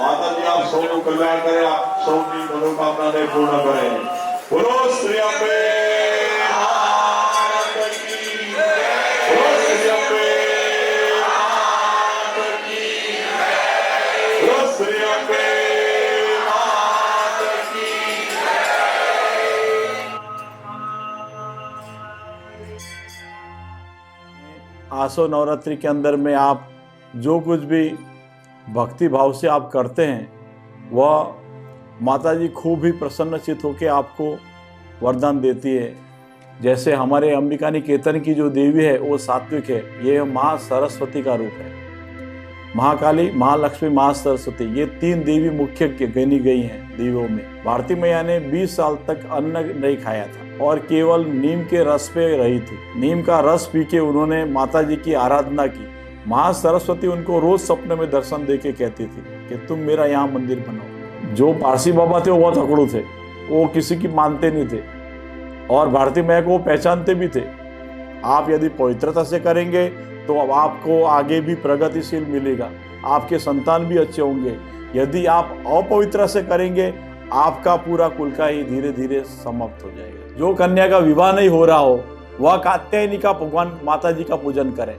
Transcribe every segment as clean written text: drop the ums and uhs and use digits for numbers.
माता जी आप सबको कल्याण करें, आप सबकी मनोकामना ने पूर्ण करें। बोलो श्री अम्बे माता की जय। बोलो श्री अम्बे माता की जय। बोलो श्री अम्बे माता की जय। आसो नवरात्रि के अंदर में आप जो कुछ भी भक्ति भाव से आप करते हैं वह माता जी खूब ही प्रसन्नचित होकर आपको वरदान देती है। जैसे हमारे अंबिका निकेतन की जो देवी है वो सात्विक है, ये माँ सरस्वती का रूप है। महाकाली, महालक्ष्मी, महासरस्वती, ये 3 देवी मुख्य गिनी गई हैं देवियों में। भारती मैया ने 20 साल तक अन्न नहीं खाया था और केवल नीम के रस पे रही थी। नीम का रस पी के उन्होंने माता जी की आराधना की। महासरस्वती उनको रोज सपने में दर्शन दे के कहती थी कि तुम मेरा यहाँ मंदिर बनाओ। जो पारसी बाबा थे वो बहुत अकड़ू थे, वो किसी की मानते नहीं थे और भारती मैया को वो पहचानते भी थे। आप यदि पवित्रता से करेंगे तो अब आपको आगे भी प्रगतिशील मिलेगा, आपके संतान भी अच्छे होंगे। यदि आप अपवित्र से करेंगे आपका पूरा कुल का ही धीरे धीरे समाप्त हो जाएगा। जो कन्या का विवाह नहीं हो रहा हो वह कात्यायनी का भगवान माता जी का पूजन करें।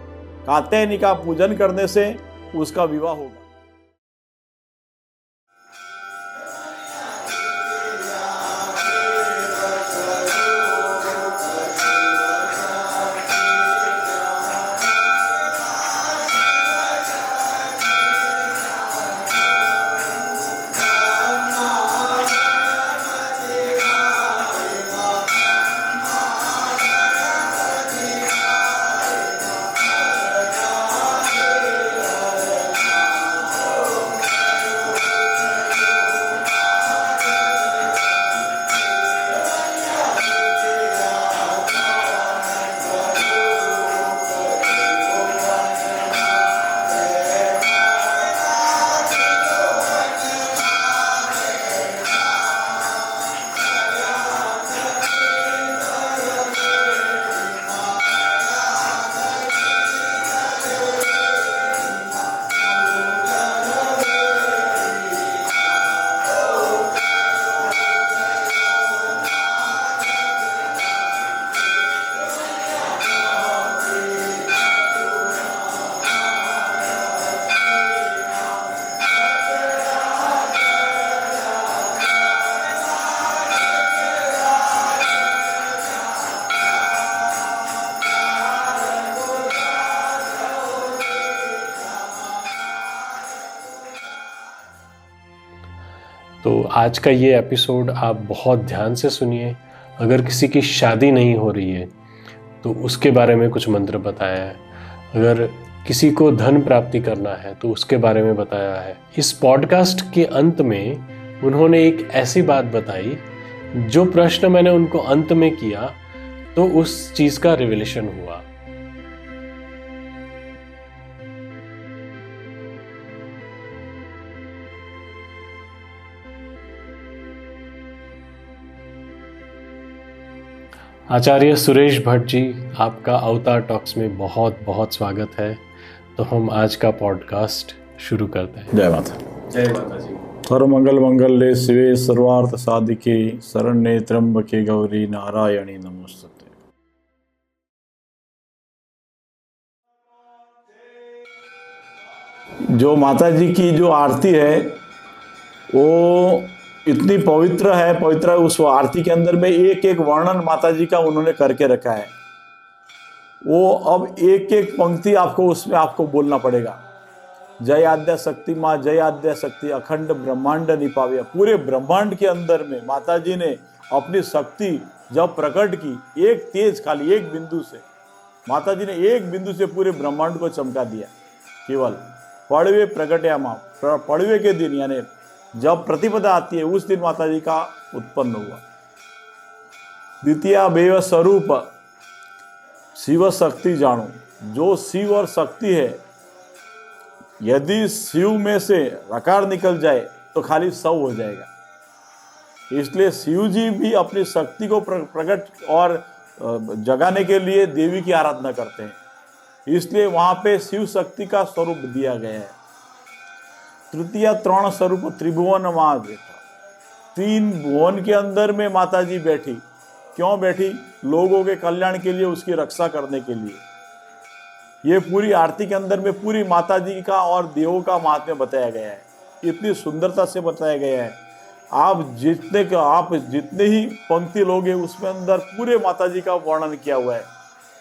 कात्यायनी का पूजन करने से उसका विवाह होगा। तो आज का ये एपिसोड आप बहुत ध्यान से सुनिए। अगर किसी की शादी नहीं हो रही है तो उसके बारे में कुछ मंत्र बताया है। अगर किसी को धन प्राप्ति करना है तो उसके बारे में बताया है। इस पॉडकास्ट के अंत में उन्होंने एक ऐसी बात बताई जो प्रश्न मैंने उनको अंत में किया तो उस चीज़ का रिविलेशन हुआ। आचार्य सुरेश भट्ट जी, आपका अवतार टॉक्स में बहुत बहुत स्वागत है। तो हम आज का पॉडकास्ट शुरू करते हैं। जय माता। जय माता जी। हर मंगल मंगल्ये शिवे सर्वार्थ साधिके शरण्ये त्र्यंबके गौरी नारायणी नमोस्तुते। जो माता जी की जो आरती है वो इतनी पवित्र है, उस आरती के अंदर में एक एक वर्णन माता जी का उन्होंने करके रखा है। वो अब एक एक पंक्ति आपको उसमें आपको बोलना पड़ेगा। जय आद्या शक्ति माँ, जय आद्या शक्ति, अखंड ब्रह्मांड निपाव्या। पूरे ब्रह्मांड के अंदर में माता जी ने अपनी शक्ति जब प्रकट की, एक तेज खाली एक बिंदु से माता जी ने एक बिंदु से पूरे ब्रह्मांड को चमका दिया। केवल पड़वे प्रगट्या माँ, पड़वे के दिन यानी जब प्रतिपदा आती है उस दिन माता जी का उत्पन्न हुआ। द्वितीय बेव स्वरूप शिव शक्ति जानो। जो शिव और शक्ति है, यदि शिव में से रकार निकल जाए तो खाली सव हो जाएगा। इसलिए शिव जी भी अपनी शक्ति को प्रकट और जगाने के लिए देवी की आराधना करते हैं। इसलिए वहां पे शिव शक्ति का स्वरूप दिया गया है। तृतीय त्रण स्वरूप त्रिभुवन मां बैठा, 3 भुवन के अंदर में माता जी बैठी। क्यों बैठी? लोगों के कल्याण के लिए, उसकी रक्षा करने के लिए। ये पूरी आरती के अंदर में पूरी माता जी का और देवों का महात्म्य बताया गया है, इतनी सुंदरता से बताया गया है। आप जितने ही पंक्ति लोगे उसमें अंदर पूरे माता जी का वर्णन किया हुआ है।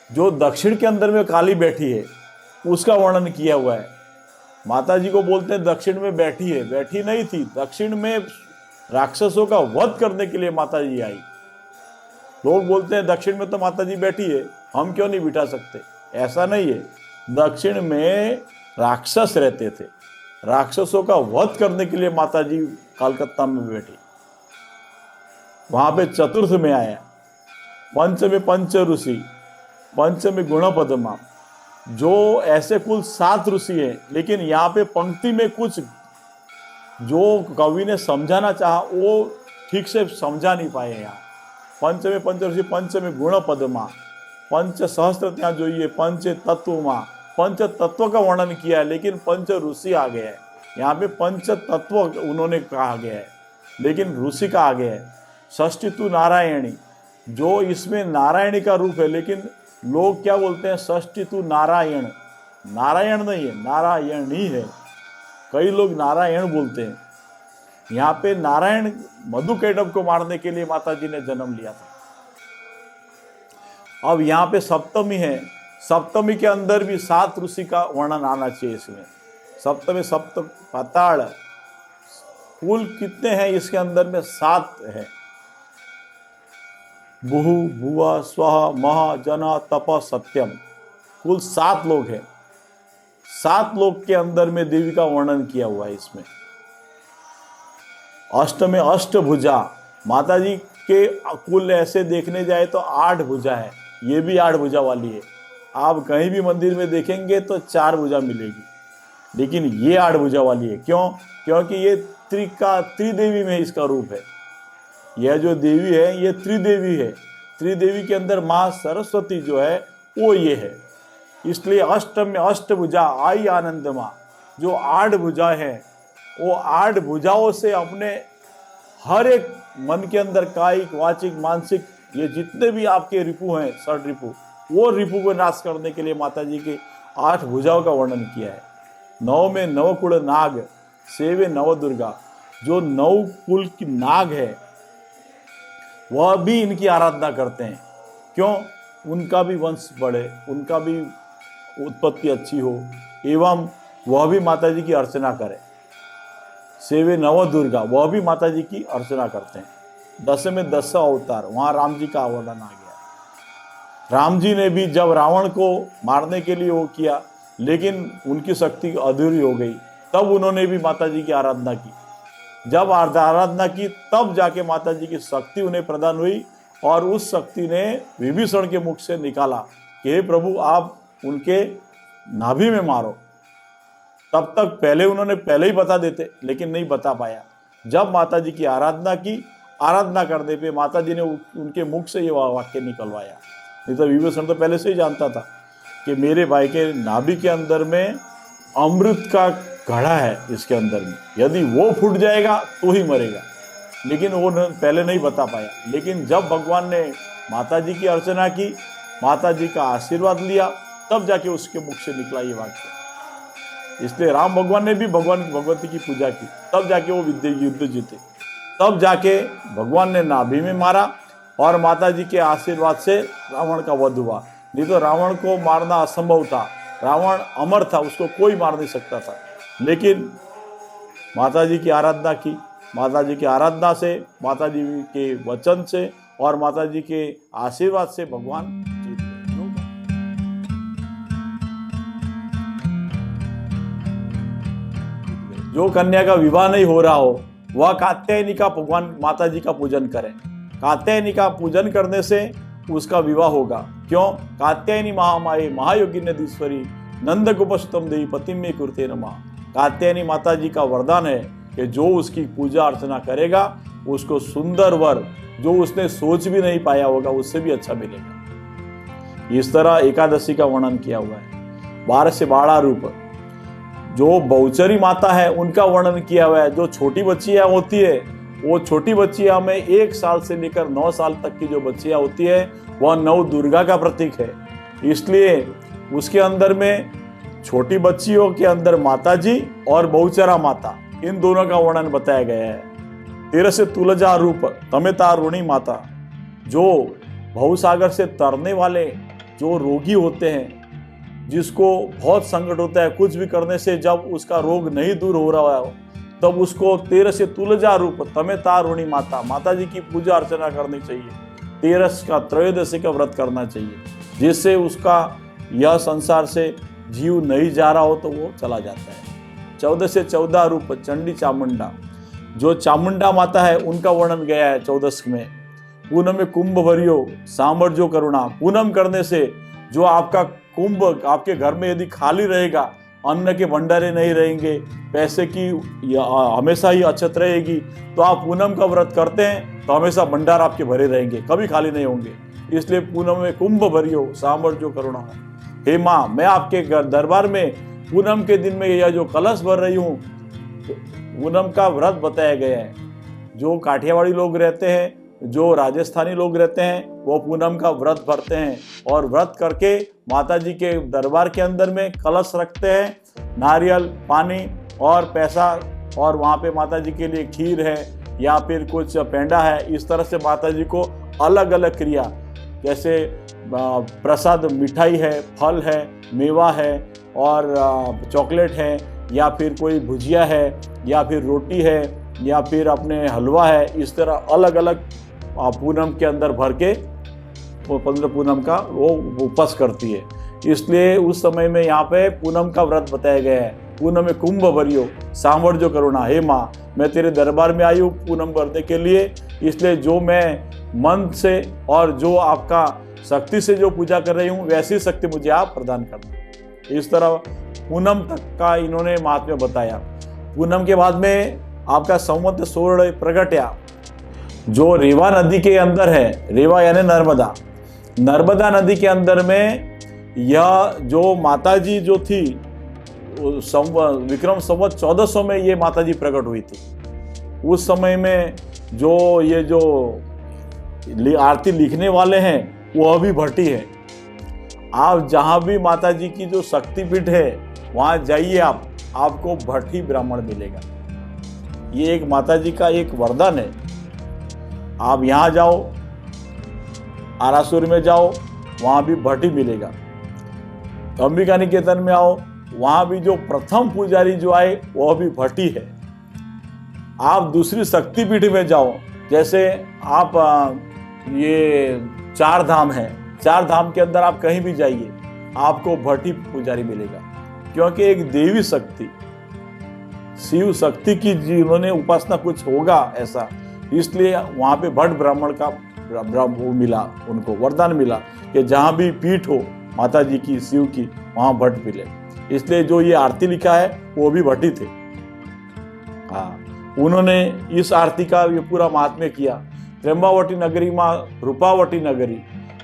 जो दक्षिण के अंदर में काली बैठी है उसका वर्णन किया हुआ है। माता जी को बोलते हैं दक्षिण में बैठी है, बैठी नहीं थी, दक्षिण में राक्षसों का वध करने के लिए माता जी आई। लोग बोलते हैं दक्षिण में तो माता जी बैठी है, हम क्यों नहीं बिठा सकते? ऐसा नहीं है। दक्षिण में राक्षस रहते थे, राक्षसों का वध करने के लिए माता जी कलकत्ता में बैठी। वहां पे चतुर्थ में आया, पंचमी पंच ऋषि, पंचमी गुणपदमा, जो ऐसे कुल 7 ऋषि हैं। लेकिन यहाँ पे पंक्ति में कुछ जो कवि ने समझाना चाहा वो ठीक से समझा नहीं पाए। यहाँ पंचमी पंच ऋषि, पंचमी गुणपदमा, पंच सहस्त्र ત્યાં જોઈએ, पंच तत्वमा, पंच तत्व का वर्णन किया है, लेकिन पंच ऋषि आ गया है। यहाँ पे पंच तत्व उन्होंने कहा गया है, लेकिन ऋषि का आ गया है। षष्ठी तु नारायणी, जो इसमें नारायणी का रूप है, लेकिन लोग क्या बोलते हैं? षष्ठी तु नारायण, नारायण नहीं है, नारायणी है। कई लोग नारायण बोलते हैं। यहाँ पे नारायण मधुकैटभ को मारने के लिए माता जी ने जन्म लिया था। अब यहाँ पे सप्तमी है, सप्तमी के अंदर भी 7 ऋषि का वर्णन आना चाहिए इसमें। सप्तमी सप्त पाताल, कुल कितने हैं इसके अंदर में? 7 है। बुहु भुवा स्वह मह जना तप सत्यम, कुल 7 लोग हैं। 7 लोग के अंदर में देवी का वर्णन किया हुआ है इसमें। अष्टमी अष्टभुजा, माता जी के कुल ऐसे देखने जाए तो 8 भुजा है, ये भी 8 भुजा वाली है। आप कहीं भी मंदिर में देखेंगे तो 4 भुजा मिलेगी, लेकिन ये 8 भुजा वाली है। क्यों? क्योंकि ये त्रिदेवी में इसका रूप है। यह जो देवी है ये त्रिदेवी है। त्रिदेवी के अंदर माँ सरस्वती जो है वो ये है, इसलिए अष्टमी अष्टभुजा आई आनंद माँ, जो 8 भुजा है वो 8 भुजाओं से अपने हर एक मन के अंदर कायिक वाचिक मानसिक ये जितने भी आपके रिपु हैं, 6 रिपु, वो रिपु को नाश करने के लिए माता जी के 8 भुजाओं का वर्णन किया है। 9 में नवकुल नाग, सेवे नव दुर्गा, जो 9 कुल की नाग है वह भी इनकी आराधना करते हैं। क्यों? उनका भी वंश बढ़े, उनका भी उत्पत्ति अच्छी हो, एवं वह भी माता जी की अर्चना करें। सेवे नव दुर्गा, वह भी माता जी की अर्चना करते हैं। 10 में 10 अवतार, वहाँ राम जी का वर्णन आ गया। राम जी ने भी जब रावण को मारने के लिए वो किया, लेकिन उनकी शक्ति अधूरी हो गई, तब उन्होंने भी माता जी की आराधना की। जब आराधना की तब जाके माता जी की शक्ति उन्हें प्रदान हुई, और उस शक्ति ने विभीषण के मुख से निकाला कि हे प्रभु आप उनके नाभि में मारो। तब तक उन्होंने पहले ही बता देते, लेकिन नहीं बता पाया। जब माता जी की आराधना की, आराधना करने पे माता जी ने उनके मुख से ये वाक्य निकलवाया। नहीं तो विभीषण तो पहले से ही जानता था कि मेरे भाई के नाभि के अंदर में अमृत का घड़ा है, इसके अंदर में यदि वो फूट जाएगा तो ही मरेगा, लेकिन वो पहले नहीं बता पाया। लेकिन जब भगवान ने माता जी की अर्चना की, माता जी का आशीर्वाद लिया, तब जाके उसके मुख से निकला ये वाक्य। इसलिए राम भगवान ने भी भगवती की पूजा की, तब जाके वो युद्ध जीते, तब जाके भगवान ने नाभि में मारा और माता जी के आशीर्वाद से रावण का वध हुआ। नहीं तो रावण को मारना असंभव था, रावण अमर था, उसको कोई मार नहीं सकता था। लेकिन माता जी की आराधना की, माता जी की आराधना से, माता जी के वचन से और माता जी के आशीर्वाद से भगवान जीत गए। जो कन्या का विवाह नहीं हो रहा हो वह कात्यायनी का भगवान माता जी का पूजन करें। कात्यायनी का पूजन करने से उसका विवाह होगा। क्यों? कात्यायनी महामाये महायोगिन्यधीश्वरी नंद गोपसुतम देवी पतिम में कुरते नमः। कात्यायनी माता जी का वरदान है कि जो उसकी पूजा अर्चना करेगा उसको सुंदर वर जो उसने सोच भी नहीं पाया होगा उससे भी अच्छा मिलेगा। इस तरह एकादशी का वर्णन किया हुआ है। 12 से 12 रूप, जो बहुचरी माता है उनका वर्णन किया हुआ है। जो छोटी बच्चियां होती है, वो छोटी बच्चियां में 1 साल से लेकर 9 साल तक की जो बच्चियां होती है वह नव दुर्गा का प्रतीक है। इसलिए उसके अंदर में छोटी बच्चियों के अंदर माता जी और बहुचरा माता, इन दोनों का वर्णन बताया गया है। 13 से तुलजा रूप तमे तारुणी माता, जो भवसागर से तरने वाले जो रोगी होते हैं, जिसको बहुत संकट होता है, कुछ भी करने से जब उसका रोग नहीं दूर हो रहा है तब उसको 13 से तुलजा रूप तमे तारुणी माता, माता जी की पूजा अर्चना करनी चाहिए। 13 का त्रयोदशी का व्रत करना चाहिए, जिससे उसका यह संसार से जीव नहीं जा रहा हो तो वो चला जाता है। 14 से 14 रूप चंडी चामुंडा, जो चामुंडा माता है उनका वर्णन गया है 14 में। पूनम में कुंभ भरियो सामर्थ्यो करुणा, पूनम करने से जो आपका कुंभ आपके घर में यदि खाली रहेगा, अन्न के भंडारे नहीं रहेंगे, पैसे की हमेशा ही अछत रहेगी, तो आप पूनम का व्रत करते हैं तो हमेशा भंडार आपके भरे रहेंगे, कभी खाली नहीं होंगे। इसलिए पूनम में कुंभ भरियो सामर्थ्यो करुणा। हे माँ, मैं आपके दरबार में पूनम के दिन में यह जो कलश भर रही हूँ, पूनम का व्रत बताया गया है। जो काठियावाड़ी लोग रहते हैं, जो राजस्थानी लोग रहते हैं, वो पूनम का व्रत भरते हैं और व्रत करके माता जी के दरबार के अंदर में कलश रखते हैं, नारियल, पानी और पैसा, और वहाँ पे माता जी के लिए खीर है या फिर कुछ पेंडा है। इस तरह से माता जी को अलग अलग क्रिया, जैसे प्रसाद मिठाई है, फल है, मेवा है और चॉकलेट है, या फिर कोई भुजिया है, या फिर रोटी है, या फिर अपने हलवा है, इस तरह अलग अलग पूनम के अंदर भर के वो 15 पूनम का वो उपवास करती है। इसलिए उस समय में यहाँ पे पूनम का व्रत बताया गया है। पूनम में कुंभ भरियो सामर्थ्यो करुणा, हे माँ, मैं तेरे दरबार में आई हूँ पूनम भरने के लिए, इसलिए जो मैं मन से और जो आपका शक्ति से जो पूजा कर रही हूँ, वैसी शक्ति मुझे आप प्रदान करना। इस तरह पूनम तक का इन्होंने महात्म्य बताया। पूनम के बाद में आपका संवत सोड़ प्रगट्या, जो रेवा नदी के अंदर है, रेवा यानी नर्मदा, नर्मदा नदी के अंदर में यह जो माता जी जो थी, विक्रम संवत 1400 में ये माता जी प्रकट हुई थी। उस समय में जो ये जो आरती लिखने वाले हैं वह भी भट्टी है। आप जहाँ भी माता जी की जो शक्तिपीठ है वहाँ जाइए, आपको भट्टी ब्राह्मण मिलेगा। ये एक माता जी का एक वरदान है। आप यहाँ जाओ, आरासुर में जाओ, वहाँ भी भट्टी मिलेगा। अंबिका निकेतन में आओ, वहाँ भी जो प्रथम पुजारी जो आए वह भी भट्टी है। आप दूसरी शक्तिपीठ में जाओ, जैसे आप ये 4 धाम है, 4 धाम के अंदर आप कहीं भी जाइए, आपको भट्टी पुजारी मिलेगा, क्योंकि एक देवी शक्ति, शिव शक्ति की जिन्होंने उपासना कुछ होगा ऐसा, इसलिए वहाँ पे भट्ट ब्राह्मण का वो मिला, उनको वरदान मिला कि जहाँ भी पीठ हो माता जी की, शिव की, वहाँ भट्ट मिले। इसलिए जो ये आरती लिखा है वो भी भट्टी थे। हाँ, उन्होंने इस आरती का ये पूरा महात्म्य किया। त्र्यंबावटी नगरी माँ रूपावटी नगरी,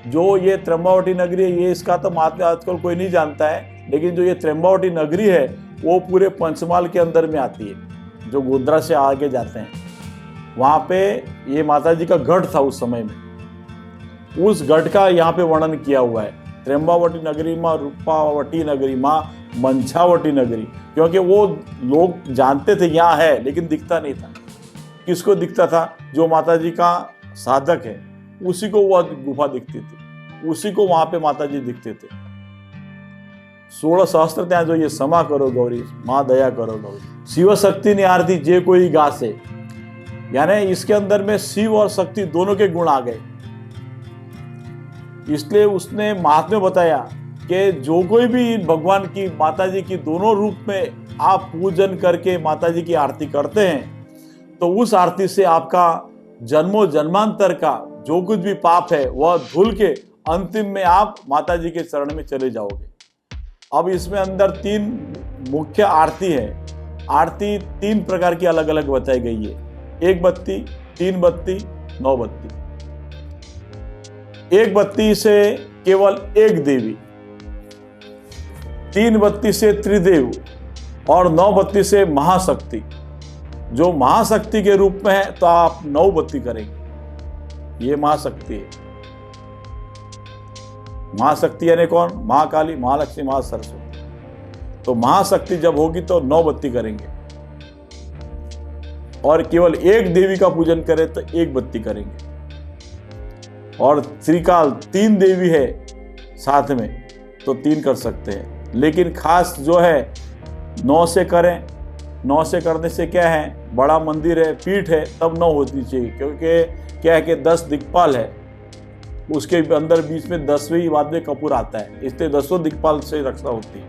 जो ये त्र्यंबावटी नगरी है, ये इसका तो महात्म्य आजकल कोई नहीं जानता है, लेकिन जो ये त्र्यंबावटी नगरी है वो पूरे पंचमहाल के अंदर में आती है। जो गोध्रा से आगे जाते हैं वहाँ पे ये माता जी का गढ़ था उस समय में, उस गढ़ का यहाँ पे वर्णन किया हुआ है। त्र्यंबावटी नगरी माँ रूपावटी नगरी माँ मंछावटी नगरी, क्योंकि वो लोग जानते थे यहाँ है, लेकिन दिखता नहीं था। किसको दिखता था? जो माता जी का साधक है उसी को वह गुफा दिखती थी, उसी को वहां पे माता जी दिखते थे। 16 सहस्त्र त्या जो ये समा करो गौरी, माँ दया करो गौरी, शिव शक्ति ने आरती जे कोई गासे, यानी इसके अंदर में शिव और शक्ति दोनों के गुण आ गए। इसलिए उसने महात्म्य बताया कि जो कोई भी भगवान की, माता जी की दोनों रूप में आप पूजन करके माता जी की आरती करते हैं, तो उस आरती से आपका जन्मों जन्मांतर का जो कुछ भी पाप है वह धुल के अंतिम में आप माता जी के चरण में चले जाओगे। अब इसमें अंदर 3 मुख्य आरती है। आरती 3 प्रकार की अलग अलग बताई गई है, 1 बत्ती, 3 बत्ती, 9 बत्ती। 1 बत्ती से केवल एक देवी, 3 बत्ती से त्रिदेव, और 9 बत्ती से महाशक्ति, जो महाशक्ति के रूप में है तो आप 9 बत्ती करेंगे। ये महाशक्ति है। महाशक्ति यानी कौन? महाकाली, महालक्ष्मी, महासरस्वती। तो महाशक्ति जब होगी तो 9 बत्ती करेंगे, और केवल एक देवी का पूजन करें तो 1 बत्ती करेंगे। और त्रिकाल 3 देवी है साथ में तो 3 कर सकते हैं, लेकिन खास जो है 9 से करें। 9 से करने से क्या है, बड़ा मंदिर है, पीठ है, तब 9 होती चाहिए, क्योंकि क्या है कि 10 दिक्पाल है, उसके अंदर बीच में 10वें बाद में कपूर आता है, इसलिए 10 दिक्पाल से रक्षा होती है।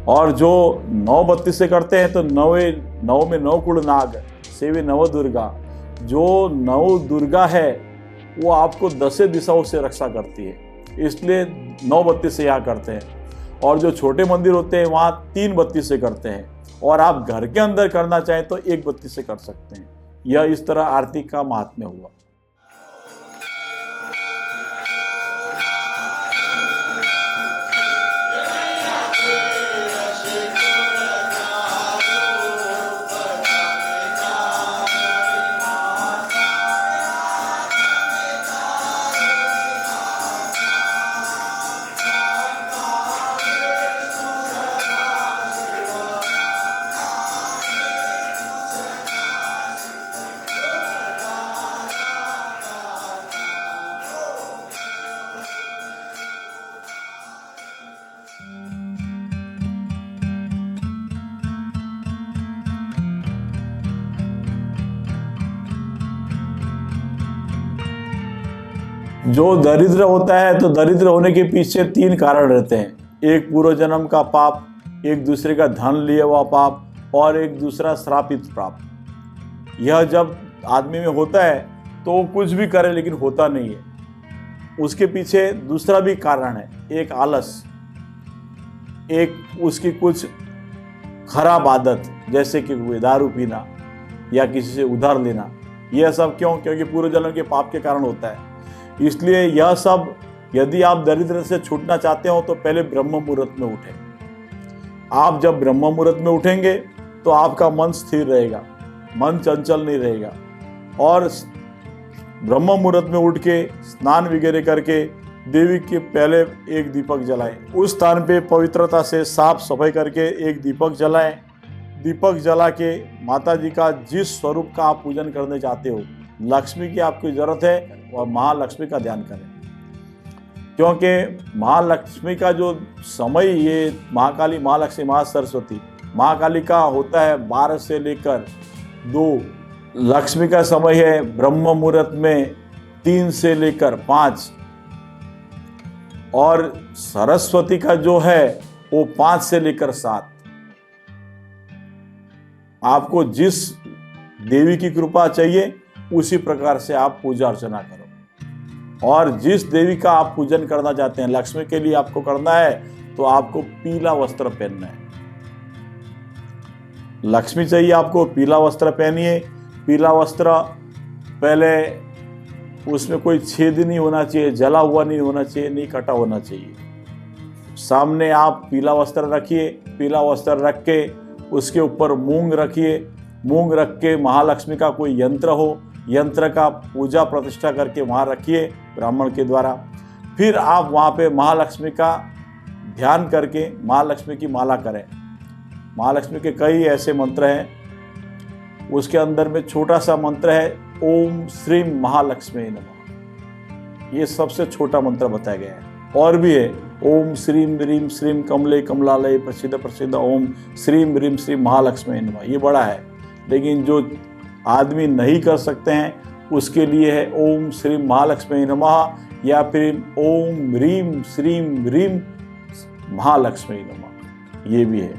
और जो 9 बत्ती से करते हैं तो 9 में 9 कुड़ नाग सेवे नव दुर्गा, जो 9 दुर्गा है वो आपको 10 दिशाओं से रक्षा करती है, इसलिए 9 बत्ती से यहाँ करते हैं। और जो छोटे मंदिर होते हैं वहाँ 3 बत्ती से करते हैं, और आप घर के अंदर करना चाहें तो 1 बत्ती से कर सकते हैं। यह इस तरह आरती का महात्म्य हुआ। जो दरिद्र होता है तो दरिद्र होने के पीछे 3 कारण रहते हैं। एक पूर्व जन्म का पाप, एक दूसरे का धन लिया हुआ पाप, और एक दूसरा श्रापित पाप। यह जब आदमी में होता है तो वो कुछ भी करे लेकिन होता नहीं है। उसके पीछे दूसरा भी कारण है, एक आलस, एक उसकी कुछ खराब आदत, जैसे कि दारू पीना या किसी से उधार लेना। यह सब क्यों? क्योंकि पूर्व जन्म के पाप के कारण होता है। इसलिए यह सब, यदि आप दरिद्र से छूटना चाहते हो तो पहले ब्रह्म मुहूर्त में उठें। आप जब ब्रह्म मुहूर्त में उठेंगे तो आपका मन स्थिर रहेगा, मन चंचल नहीं रहेगा। और ब्रह्म मुहूर्त में उठ के स्नान वगैरह करके देवी के पहले एक दीपक जलाएं। उस स्थान पे पवित्रता से साफ सफाई करके एक दीपक जलाएं। दीपक जला के माता जी का जिस स्वरूप का आप पूजन करने चाहते हो, लक्ष्मी की आपको जरूरत है, और महालक्ष्मी का ध्यान करें। क्योंकि महालक्ष्मी का जो समय, ये महाकाली, महालक्ष्मी, महासरस्वती, महाकाली का होता है 12 से लेकर 2, लक्ष्मी का समय है ब्रह्म मुहूर्त में 3 से लेकर 5, और सरस्वती का जो है वो 5 से लेकर 7। आपको जिस देवी की कृपा चाहिए उसी प्रकार से आप पूजा अर्चना करो। और जिस देवी का आप पूजन करना चाहते हैं, लक्ष्मी के लिए आपको करना है तो आपको पीला वस्त्र पहनना है। लक्ष्मी चाहिए आपको, पीला वस्त्र पहनिए। पीला वस्त्र पहले उसमें कोई छेद नहीं होना चाहिए, जला हुआ नहीं होना चाहिए, नहीं कटा होना चाहिए। सामने आप पीला वस्त्र रखिए। पीला वस्त्र रख के उसके ऊपर मूंग रखिए। मूंग रख के महालक्ष्मी का कोई यंत्र हो, यंत्र का पूजा प्रतिष्ठा करके वहाँ रखिए ब्राह्मण के द्वारा। फिर आप वहाँ पे महालक्ष्मी का ध्यान करके महालक्ष्मी की माला करें। महालक्ष्मी के कई ऐसे मंत्र हैं, उसके अंदर में छोटा सा मंत्र है ओम श्रीं महालक्ष्मी नमः। ये सबसे छोटा मंत्र बताया गया है। और भी है ओम श्रीं ह्रीं श्रीं कमले कमलालय प्रसिद्ध प्रसिद्ध ओम श्रीं ह्रीं श्रीं महालक्ष्मी नमः। ये बड़ा है, लेकिन जो आदमी नहीं कर सकते हैं उसके लिए है ओम श्री महालक्ष्मी नमः, या फिर ओम ह्रीं श्रीं ह्रीं महालक्ष्मी नमः। ये भी है।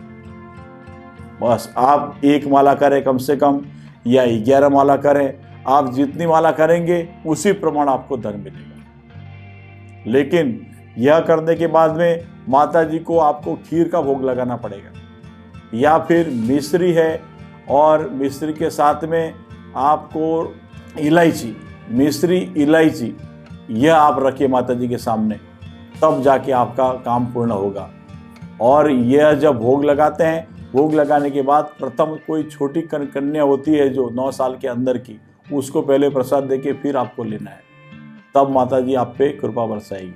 बस आप 1 माला करें कम से कम, या 11 माला करें। आप जितनी माला करेंगे उसी प्रमाण आपको धन मिलेगा। लेकिन यह करने के बाद में माता जी को आपको खीर का भोग लगाना पड़ेगा, या फिर मिश्री है, और मिश्री के साथ में आपको इलायची, मिश्री इलायची, यह आप रखिए माता जी के सामने, तब जाके आपका काम पूर्ण होगा। और यह जब भोग लगाते हैं, भोग लगाने के बाद प्रथम कोई छोटी कन्या होती है जो 9 साल के अंदर की, उसको पहले प्रसाद देके फिर आपको लेना है, तब माता जी आप पे कृपा बरसाएगी।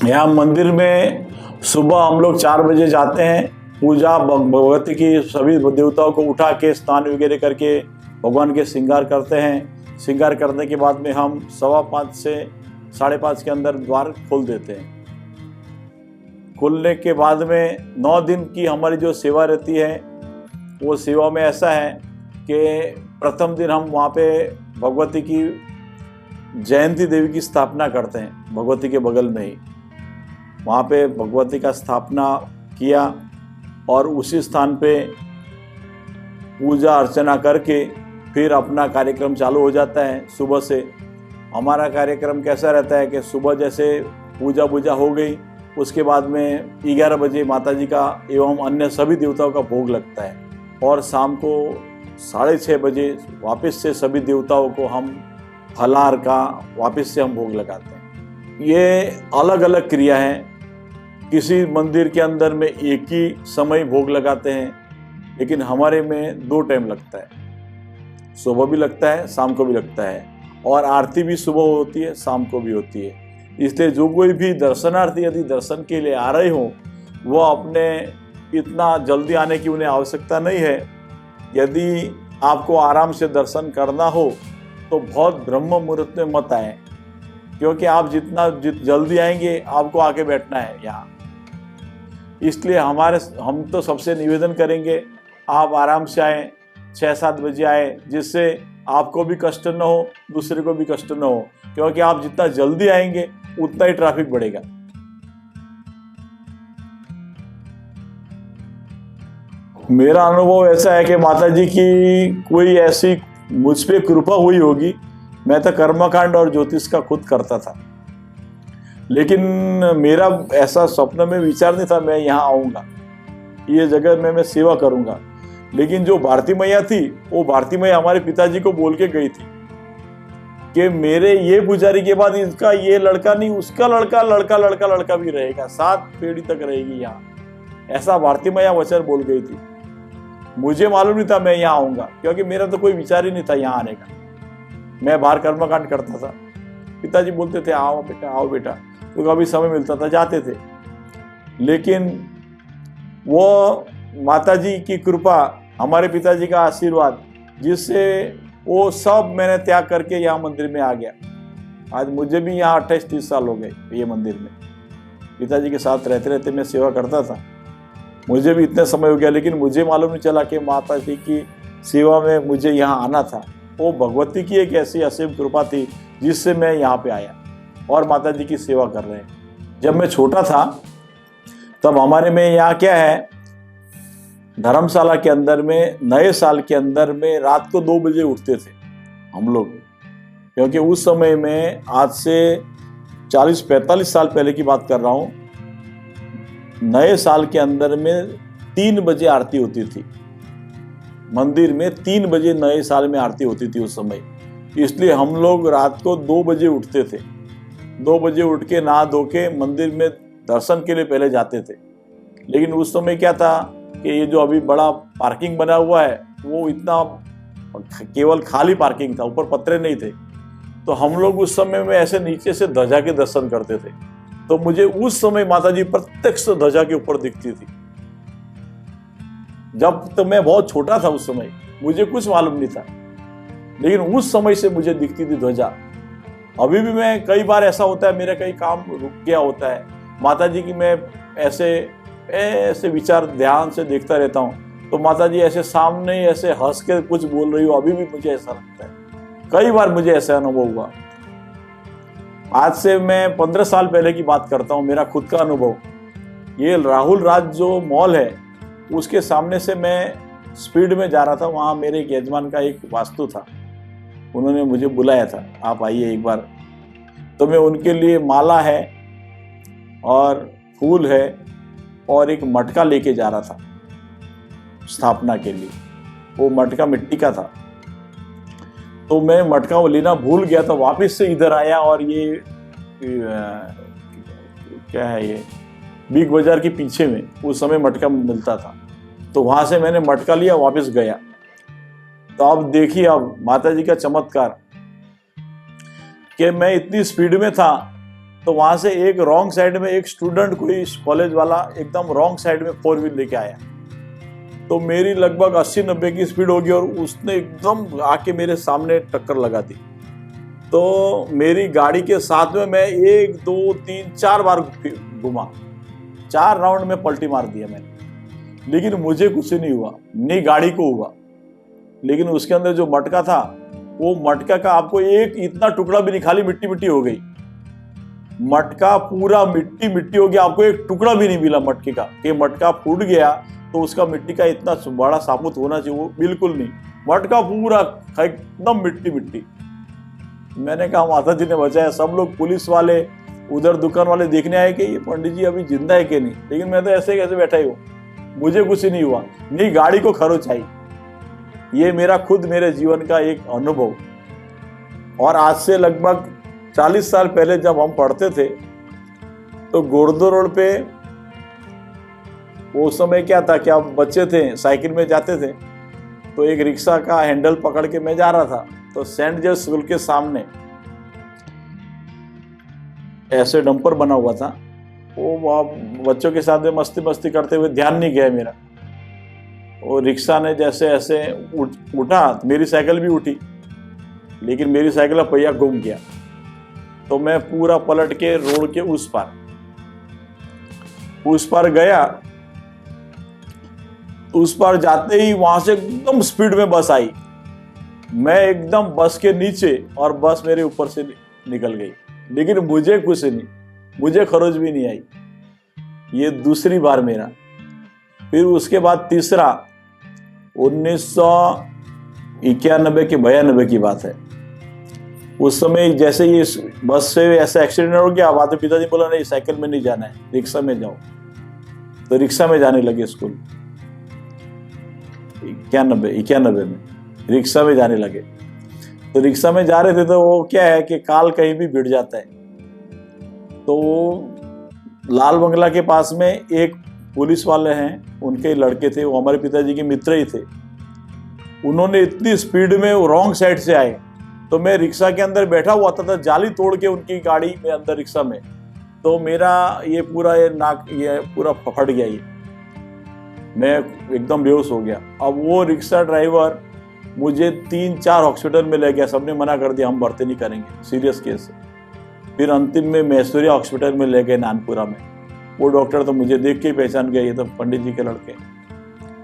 यहाँ मंदिर में सुबह हम लोग 4 बजे जाते हैं, पूजा भगवती की सभी देवताओं को उठा के स्नान वगैरह करके भगवान के श्रृंगार करते हैं। श्रृंगार करने के बाद में हम 5:15 से 5:30 के अंदर द्वार खोल देते हैं। खोलने के बाद में 9 दिन की हमारी जो सेवा रहती है, वो सेवा में ऐसा है कि प्रथम दिन हम वहाँ पे भगवती की जयंती देवी की स्थापना करते हैं, भगवती के बगल में ही वहाँ पे भगवती का स्थापना किया और उसी स्थान पे पूजा अर्चना करके फिर अपना कार्यक्रम चालू हो जाता है। सुबह से हमारा कार्यक्रम कैसा रहता है कि सुबह जैसे पूजा वूजा हो गई, उसके बाद में 11 बजे माता जी का एवं अन्य सभी देवताओं का भोग लगता है और शाम को 6:30 बजे वापस से सभी देवताओं को हम फलाहार का वापस से हम भोग लगाते हैं। ये अलग अलग क्रिया है। किसी मंदिर के अंदर में एक ही समय भोग लगाते हैं, लेकिन हमारे में 2 टाइम लगता है, सुबह भी लगता है, शाम को भी लगता है, और आरती भी सुबह होती है, शाम को भी होती है। इसलिए जो कोई भी दर्शनार्थी यदि दर्शन के लिए आ रहे हो, वो अपने इतना जल्दी आने की उन्हें आवश्यकता नहीं है। यदि आपको आराम से दर्शन करना हो तो बहुत ब्रह्म मुहूर्त में मत आए, क्योंकि आप जितना जल्दी आएंगे आपको आके बैठना है यहाँ। इसलिए हम तो सबसे निवेदन करेंगे आप आराम से आए, 6-7 बजे आए, जिससे आपको भी कष्ट न हो, दूसरे को भी कष्ट न हो, क्योंकि आप जितना जल्दी आएंगे उतना ही ट्रैफिक बढ़ेगा। मेरा अनुभव ऐसा है कि माता जी की कोई ऐसी मुझ पे कृपा हुई होगी। मैं तो कर्मकांड और ज्योतिष का खुद करता था, लेकिन मेरा ऐसा स्वप्न में विचार नहीं था मैं यहाँ आऊँगा, ये जगह में मैं सेवा करूँगा। लेकिन जो भारती मैया थी, वो भारती मैया हमारे पिताजी को बोल के गई थी कि मेरे ये पुजारी के बाद इसका ये लड़का नहीं, उसका लड़का लड़का लड़का लड़का भी रहेगा, 7 पीढ़ी तक रहेगी यहाँ। ऐसा भारती मैया वचन बोल गई थी। मुझे मालूम नहीं था मैं यहाँ आऊँगा, क्योंकि मेरा तो कोई विचार ही नहीं था यहाँ आने का। मैं बाहर कर्मकांड करता था। पिताजी बोलते थे आओ बेटा, तो कभी समय मिलता था जाते थे। लेकिन वो माता जी की कृपा, हमारे पिताजी का आशीर्वाद, जिससे वो सब मैंने त्याग करके यहाँ मंदिर में आ गया। आज मुझे भी यहाँ 28-30 साल हो गए ये मंदिर में। पिताजी के साथ रहते रहते मैं सेवा करता था, मुझे भी इतना समय हो गया, लेकिन मुझे मालूम नहीं चला कि माता जी की सेवा में मुझे यहाँ आना था। वो भगवती की एक ऐसी असीम कृपा थी जिससे मैं यहाँ पे आया और माता जी की सेवा कर रहे हैं। जब मैं छोटा था तब हमारे में यहाँ क्या है, धर्मशाला के अंदर में नए साल के अंदर में रात को 2 बजे उठते थे हम लोग, क्योंकि उस समय में आज से 40-45 साल पहले की बात कर रहा हूँ। नए साल के अंदर में 3 बजे आरती होती थी मंदिर में, 3 बजे नए साल में आरती होती थी उस समय। इसलिए हम लोग रात को 2 बजे उठते थे। 2 बजे उठ के नहा धो के मंदिर में दर्शन के लिए पहले जाते थे। लेकिन उस समय क्या था कि ये जो अभी बड़ा पार्किंग बना हुआ है, वो इतना केवल खाली पार्किंग था, ऊपर पत्रे नहीं थे। तो हम लोग उस समय में ऐसे नीचे से ध्वजा के दर्शन करते थे। तो मुझे उस समय माता जी प्रत्यक्ष ध्वजा के ऊपर दिखती थी। जब तो मैं बहुत छोटा था, उस समय मुझे कुछ मालूम नहीं था, लेकिन उस समय से मुझे दिखती थी ध्वजा। अभी भी मैं कई बार ऐसा होता है, मेरा कई काम रुक गया होता है, माता जी की मैं ऐसे विचार ध्यान से देखता रहता हूँ, तो माता जी ऐसे सामने ऐसे हंस के कुछ बोल रही हो। अभी भी मुझे ऐसा लगता है, कई बार मुझे ऐसा अनुभव हुआ। आज से मैं 15 साल पहले की बात करता हूँ, मेरा खुद का अनुभव। ये राहुल राज जो मॉल है, उसके सामने से मैं स्पीड में जा रहा था। वहाँ मेरे एक यजमान का एक वास्तु था, उन्होंने मुझे बुलाया था, आप आइए एक बार। तो मैं उनके लिए माला है और फूल है और एक मटका लेके जा रहा था स्थापना के लिए। वो मटका मिट्टी का था, तो मैं मटका वो लेना भूल गया, तो वापस से इधर आया और ये क्या है ये, बिग बाजार के पीछे में उस समय मटका मिलता था, तो वहां से मैंने मटका लिया, वापस गया। तो अब देखिए, अब माता जी का चमत्कार कि मैं इतनी स्पीड में था, तो वहां से एक रॉन्ग साइड में एक स्टूडेंट, कोई कॉलेज वाला एकदम रॉन्ग साइड में 4 व्हील लेके आया। तो मेरी लगभग 80-90 की स्पीड होगी और उसने एकदम आके मेरे सामने टक्कर लगा दी। तो मेरी गाड़ी के साथ में मैं 1, 2, 3, 4 बार घुमा, 4 राउंड में पलटी मार दिया मैंने, लेकिन मुझे कुछ नहीं हुआ, नहीं गाड़ी को हुआ। लेकिन उसके अंदर जो मटका था, वो मटका का आपको एक इतना टुकड़ा भी नहीं, खाली मिट्टी मिट्टी हो गई। मटका पूरा मिट्टी मिट्टी हो गया, आपको एक टुकड़ा भी नहीं मिला मटके का। कि मटका फूट गया तो उसका मिट्टी का इतना बड़ा साबुत होना चाहिए, वो बिल्कुल नहीं, मटका पूरा एकदम मिट्टी मिट्टी। मैंने कहा माता जी ने बचाया। सब लोग, पुलिस वाले, उधर दुकान वाले देखने आए कि ये पंडित जी अभी जिंदा है कि नहीं, लेकिन मैं तो ऐसे कैसे बैठा ही हूँ, मुझे कुछ नहीं हुआ, नहीं गाड़ी को खरोच आई। ये मेरा खुद मेरे जीवन का एक अनुभव। और आज से लगभग 40 साल पहले जब हम पढ़ते थे, तो गोरदो रोड पे वो समय क्या था कि आप बच्चे थे, साइकिल में जाते थे, तो एक रिक्शा का हैंडल पकड़ के मैं जा रहा था, तो सेंट जेम्स स्कूल के सामने ऐसे डंपर बना हुआ था। वो बच्चों के साथ में मस्ती मस्ती करते हुए ध्यान नहीं गया मेरा, और रिक्शा ने जैसे ऐसे उठा, मेरी साइकिल भी उठी, लेकिन मेरी साइकिल का पहिया घूम गया। तो मैं पूरा पलट के रोड के उस पार गया। उस पार जाते ही वहां से एकदम स्पीड में बस आई, मैं एकदम बस के नीचे, और बस मेरे ऊपर से निकल गई, लेकिन मुझे कुछ नहीं, मुझे खरोच भी नहीं आई। ये दूसरी बार मेरा। फिर उसके बाद तीसरा 1991 के 92 की बात है। उस समय जैसे ये बस से ऐसा एक्सीडेंट हो गया, बाद में पिताजी बोला नहीं साइकिल में नहीं जाना है, रिक्शा में जाओ। तो रिक्शा में जाने लगे स्कूल, 91 में रिक्शा में जाने लगे। तो रिक्शा में जा रहे थे, तो वो क्या है कि काल कहीं भी भिड़ जाता है। तो लाल बंगला के पास में एक पुलिस वाले हैं, उनके लड़के थे, वो हमारे पिताजी के मित्र ही थे। उन्होंने इतनी स्पीड में रॉन्ग साइड से आए, तो मैं रिक्शा के अंदर बैठा हुआ था, जाली तोड़ के उनकी गाड़ी में अंदर रिक्शा में, तो मेरा ये पूरा ये नाक ये पूरा फट गया, ये मैं एकदम बेहोश हो गया। अब वो रिक्शा ड्राइवर मुझे 3-4 हॉस्पिटल में ले गया, सबने मना कर दिया, हम भर्ती नहीं करेंगे, सीरियस केस है। फिर अंतिम में मैसूरिया हॉस्पिटल में ले गए, नानपुरा में। वो डॉक्टर तो मुझे देख के ही पहचान गया, ये तो पंडित जी के लड़के।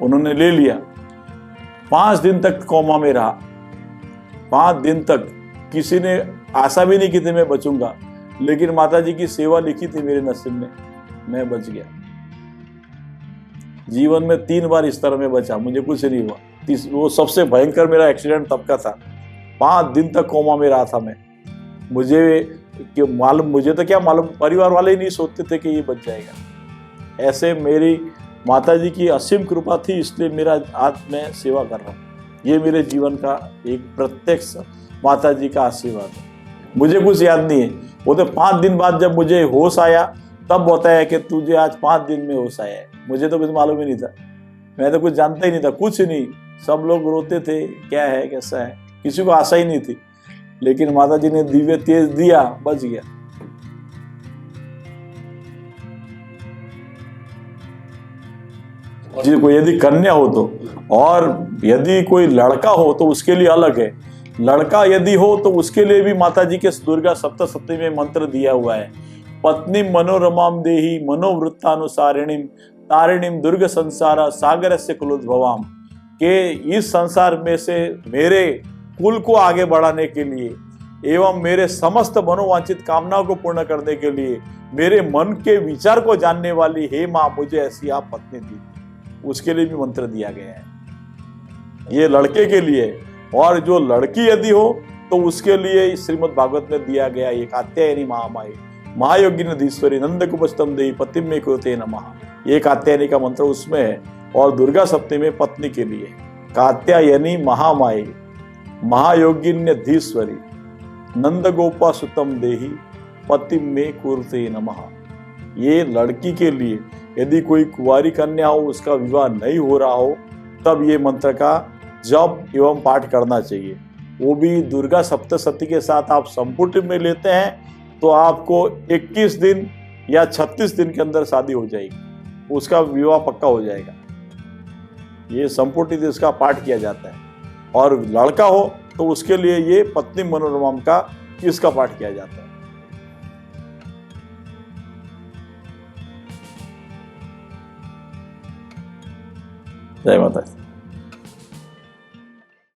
उन्होंने ले लिया। 5 दिन तक कोमा में रहा। 5 दिन तक किसी ने आशा भी नहीं की थी मैं बचूंगा, लेकिन माता जी की सेवा लिखी थी मेरे नसीब में, मैं बच गया। जीवन में 3 बार इस तरह में बचा, मुझे कुछ नहीं हुआ। वो सबसे भयंकर मेरा एक्सीडेंट तब का था। 5 दिन तक कोमा में रहा था मैं। मुझे तो क्या मालूम, परिवार वाले ही नहीं सोचते थे कि ये बच जाएगा। ऐसे मेरी माता जी की असीम कृपा थी, इसलिए मेरा आज मैं सेवा कर रहा हूँ। ये मेरे जीवन का एक प्रत्यक्ष माता जी का आशीर्वाद है। मुझे कुछ याद नहीं है। वो तो 5 दिन बाद जब मुझे होश आया, तब बताया कि तुझे आज 5 दिन में होश आया है। मुझे तो कुछ मालूम ही नहीं था, मैं तो कुछ जानता ही नहीं था, कुछ नहीं। सब लोग रोते थे, क्या है कैसा है, किसी को आशा ही नहीं थी। लेकिन माता जी ने दिव्य तेज दिया, बच गया। जी, कोई यदि कन्या हो तो, और यदि कोई लड़का हो तो उसके लिए अलग है। लड़का यदि हो तो उसके लिए भी माता जी के दुर्गा सप्तशती में मंत्र दिया हुआ है। पत्नी मनोरमाम देही मनोवृत्तानुसारिणीम तारिणीम दुर्ग संसारा सागर से कुलोद्भवाम, के इस संसार में से मेरे कुल को आगे बढ़ाने के लिए एवं मेरे समस्त मनोवांछित कामनाओं को पूर्ण करने के लिए मेरे मन के विचार को जानने वाली हे माँ, मुझे ऐसी आप पत्नी दी। उसके लिए भी मंत्र दिया गया है। ये लड़के के लिए, और जो लड़की यदि हो तो उसके लिए श्रीमद् भागवत में दिया गया ये कात्यायनी महामाई महायोगिनी धीश्वरी नंद कुपस्तम देही पतिम में कुरुते नमः। ये कात्यायनी का मंत्र उसमें है। और दुर्गा सप्तमी में पत्नी के लिए कात्यायनी महामाई महायोगिन्य धीश्वरी नंद गोपा सुतम देही पतिम में कुरुते नमः। ये लड़की के लिए, यदि कोई कुंवारी कन्या हो, उसका विवाह नहीं हो रहा हो, तब ये मंत्र का जप एवं पाठ करना चाहिए। वो भी दुर्गा सप्तशती के साथ आप संपुट में लेते हैं तो आपको 21 दिन या 36 दिन के अंदर शादी हो जाएगी, उसका विवाह पक्का हो जाएगा। ये संपुटित इसका पाठ किया जाता है। और लड़का हो तो उसके लिए ये पत्नी मनोरमम का इसका पाठ किया जाता है। जय माता दी।